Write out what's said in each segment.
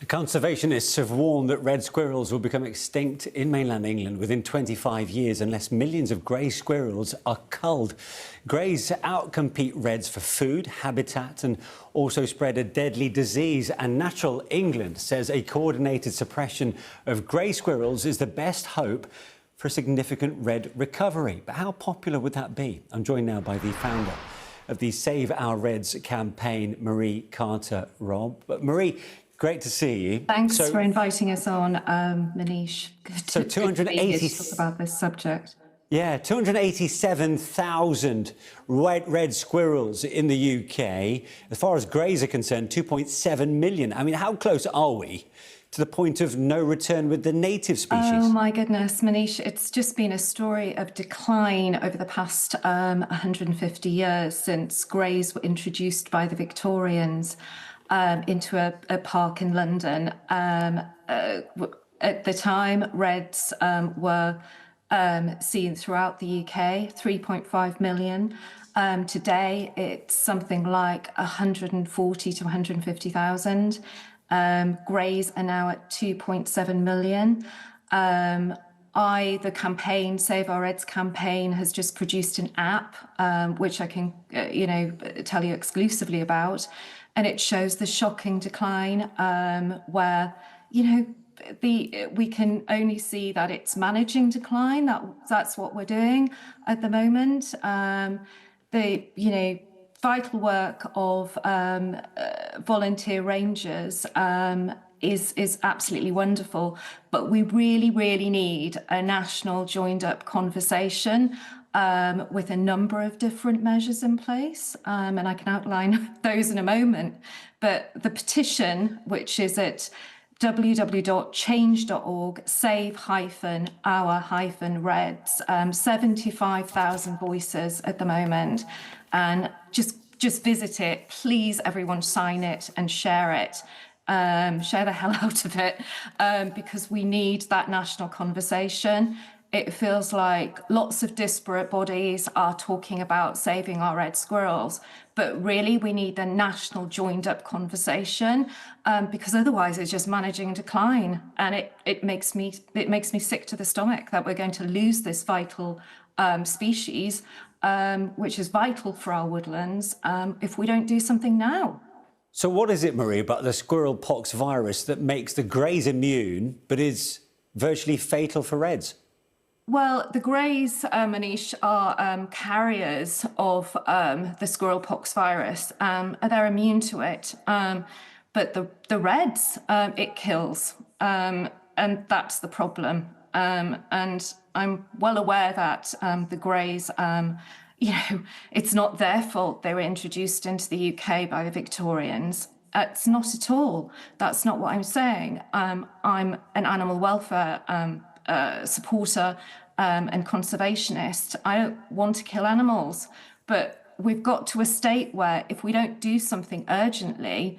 Conservationists have warned that red squirrels will become extinct in mainland England within 25 years unless millions of grey squirrels are culled. Greys outcompete reds for food, habitat and also spread a deadly disease. And Natural England says a coordinated suppression of grey squirrels is the best hope for a significant red recovery. But how popular would that be? I'm joined now by the founder of the Save Our Reds campaign, Marie Carter-Robb. But Marie, great to see you. Thanks for inviting us on, Manish. Good so to be here to talk about this subject. Yeah, 287,000 red squirrels in the UK. As far as greys are concerned, 2.7 million. I mean, how close are we to the point of no return with the native species? Oh, my goodness, Manish, it's just been a story of decline over the past 150 years since greys were introduced by the Victorians into a park in London. At the time, reds were seen throughout the UK, 3.5 million. Today, it's something like 140 to 150,000. Greys are now at 2.7 million. The campaign, Save Our Reds campaign, has just produced an app, which I can, tell you exclusively about. And it shows the shocking decline where, we can only see that it's managing decline. That's what we're doing at the moment. The vital work of volunteer rangers is absolutely wonderful, but we really need a national joined up conversation with a number of different measures in place, and I can outline those in a moment. But the petition, which is at www.change.org, save-our-reds, 75,000 voices at the moment, and just visit it. Please, everyone, sign it and share it. Share the hell out of it, because we need that national conversation. It feels like lots of disparate bodies are talking about saving our red squirrels, but really we need a national joined up conversation, because otherwise it's just managing decline, and it makes me sick to the stomach that we're going to lose this vital species, which is vital for our woodlands, if we don't do something now. So what is it, Marie, about the squirrel pox virus that makes the greys immune but is virtually fatal for reds? Well, the greys, Manish, are carriers of the squirrel pox virus. They're immune to it. But the reds, it kills. And that's the problem. And I'm well aware that the greys, it's not their fault they were introduced into the UK by the Victorians. It's not at all. That's not what I'm saying. I'm an animal welfare supporter and conservationist. I don't want to kill animals, but we've got to a state where if we don't do something urgently,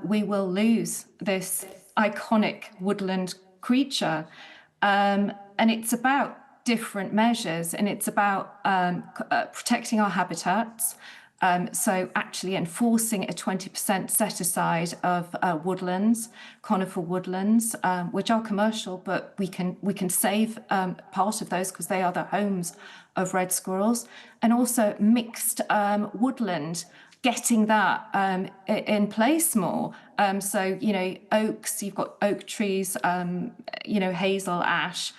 we will lose this iconic woodland creature. And it's about different measures, and it's about protecting our habitats. So actually enforcing a 20% set aside of woodlands, conifer woodlands, which are commercial, but we can save part of those because they are the homes of red squirrels, and also mixed woodland, getting that in place more. So oaks, you've got oak trees, hazel, ash.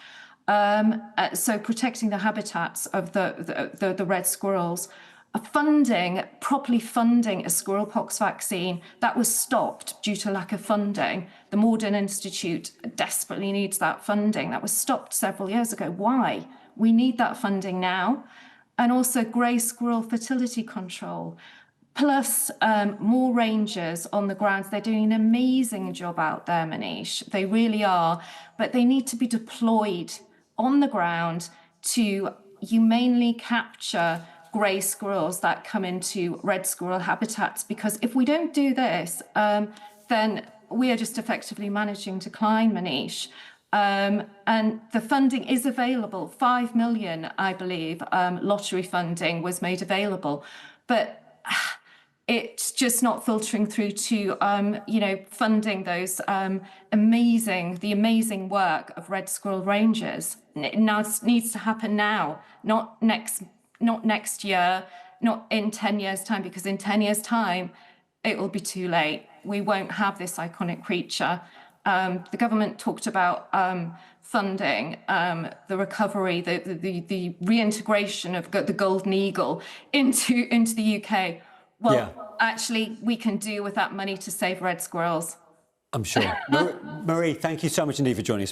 So protecting the habitats of the red squirrels. Properly funding a squirrel pox vaccine, that was stopped due to lack of funding. The Morden Institute desperately needs that funding. That was stopped several years ago. Why? We need that funding now. And also grey squirrel fertility control, plus more rangers on the grounds. They're doing an amazing job out there, Manish. They really are, but they need to be deployed on the ground to humanely capture grey squirrels that come into red squirrel habitats, because if we don't do this, then we are just effectively managing decline, Manish. And the funding is available. 5 million, I believe, lottery funding was made available. But it's just not filtering through to, funding those the amazing work of red squirrel rangers. It now needs to happen now, not next year, not in 10 years' time, because in 10 years' time, it will be too late. We won't have this iconic creature. The government talked about funding the recovery, the reintegration of the golden eagle into the UK. Well, actually, we can do with that money to save red squirrels. I'm sure. Marie, thank you so much indeed for joining us.